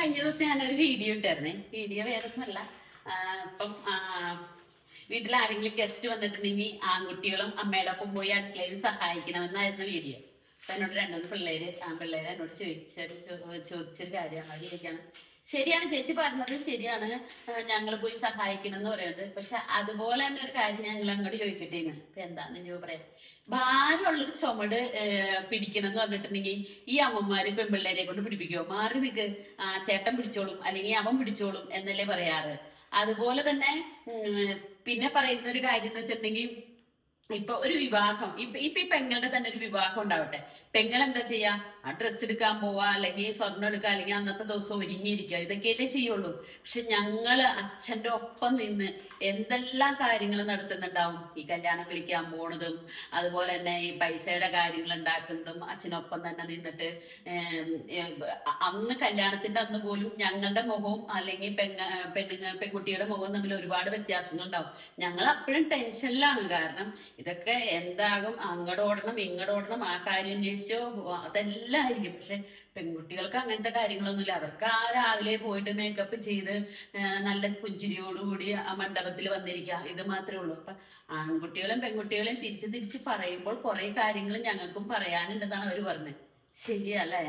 കഴിഞ്ഞ ദിവസം ഞാനൊരു വീഡിയോ ഇട്ടായിരുന്നേ. വീഡിയോ വേറെ ഒന്നുമല്ല. ഇപ്പം വീട്ടിൽ ആരെങ്കിലും ഗസ്റ്റ് വന്നിട്ടുണ്ടെങ്കിൽ ആൺകുട്ടികളും അമ്മയുടെ ഒപ്പം പോയി അടുക്കളയിൽ സഹായിക്കണമെന്നായിരുന്നു വീഡിയോ. അപ്പൊ എന്നോട് രണ്ടു പിള്ളേര് എന്നോട് ചോദിച്ചൊരു കാര്യമാണ്. അത് ചോദിക്കാണ്, ശരിയാണ് ചേച്ചി പറഞ്ഞത്, ശരിയാണ് ഞങ്ങൾ പോയി സഹായിക്കണം എന്ന് പറയുന്നത്. പക്ഷെ അതുപോലെ തന്നെ ഒരു കാര്യം ഞങ്ങൾ അങ്ങോട്ട് ചോദിക്കട്ടെ. ഇപ്പൊ എന്താന്ന് പറയാം, ഭാരമുള്ളൊരു ചുമട് പിടിക്കണം എന്ന് പറഞ്ഞിട്ടുണ്ടെങ്കിൽ ഈ അമ്മമാര് പെൺപിള്ളേരെ കൊണ്ട് പിടിപ്പിക്കുമോ? മാറി നിൽക്ക്, ചേട്ടൻ പിടിച്ചോളും അല്ലെങ്കിൽ അവൻ പിടിച്ചോളും എന്നല്ലേ പറയാറ്. അതുപോലെ തന്നെ പിന്നെ പറയുന്ന ഒരു കാര്യം എന്ന് വെച്ചിട്ടുണ്ടെങ്കിൽ, ഇപ്പൊ ഒരു വിവാഹം, ഇപ്പൊ ഈ പെങ്ങളുടെ തന്നെ ഒരു വിവാഹം ഉണ്ടാവട്ടെ, പെങ്ങൾ എന്താ ചെയ്യാ? ആ ഡ്രസ്സ് എടുക്കാൻ പോവാ, അല്ലെങ്കിൽ സ്വർണ്ണം എടുക്കുക, അല്ലെങ്കിൽ അന്നത്തെ ദിവസം ഒരുങ്ങിയിരിക്കുക, ഇതൊക്കെയല്ലേ ചെയ്യുള്ളൂ. പക്ഷെ ഞങ്ങള് അച്ഛന്റെ ഒപ്പം നിന്ന് എന്തെല്ലാം കാര്യങ്ങൾ നടത്തുന്നുണ്ടാവും. ഈ കല്യാണം വിളിക്കാൻ പോണതും അതുപോലെ തന്നെ ഈ പൈസയുടെ കാര്യങ്ങൾ ഉണ്ടാക്കുന്നതും അച്ഛനൊപ്പം തന്നെ നിന്നിട്ട്, അന്ന് കല്യാണത്തിന്റെ അന്ന് പോലും ഞങ്ങളുടെ മുഖവും അല്ലെങ്കിൽ പെൺകുട്ടിയുടെ മുഖവും തമ്മിൽ ഒരുപാട് വ്യത്യാസങ്ങൾ ഉണ്ടാവും. ഞങ്ങൾ അപ്പോഴും ടെൻഷനിലാണ്. കാരണം ഇതൊക്കെ എന്താകും, അങ്ങോട്ടോടണം ഇങ്ങോട്ടോടണം, ആ കാര്യം അന്വേഷിച്ചോ, അതെല്ലാം ആയിരിക്കും. പക്ഷെ പെൺകുട്ടികൾക്ക് അങ്ങനത്തെ കാര്യങ്ങളൊന്നുമില്ല. അവർക്ക് ആ രാവിലെ പോയിട്ട് മേക്കപ്പ് ചെയ്ത് നല്ല പുഞ്ചിരിയോടുകൂടി ആ മണ്ഡപത്തിൽ വന്നിരിക്കുക, ഇത് മാത്രമേ ഉള്ളൂ. അപ്പൊ ആൺകുട്ടികളും പെൺകുട്ടികളെയും തിരിച്ച് പറയുമ്പോൾ കുറെ കാര്യങ്ങൾ ഞങ്ങൾക്കും പറയാനുണ്ടെന്നാണ് അവർ പറഞ്ഞത്. ശരിയല്ലേ?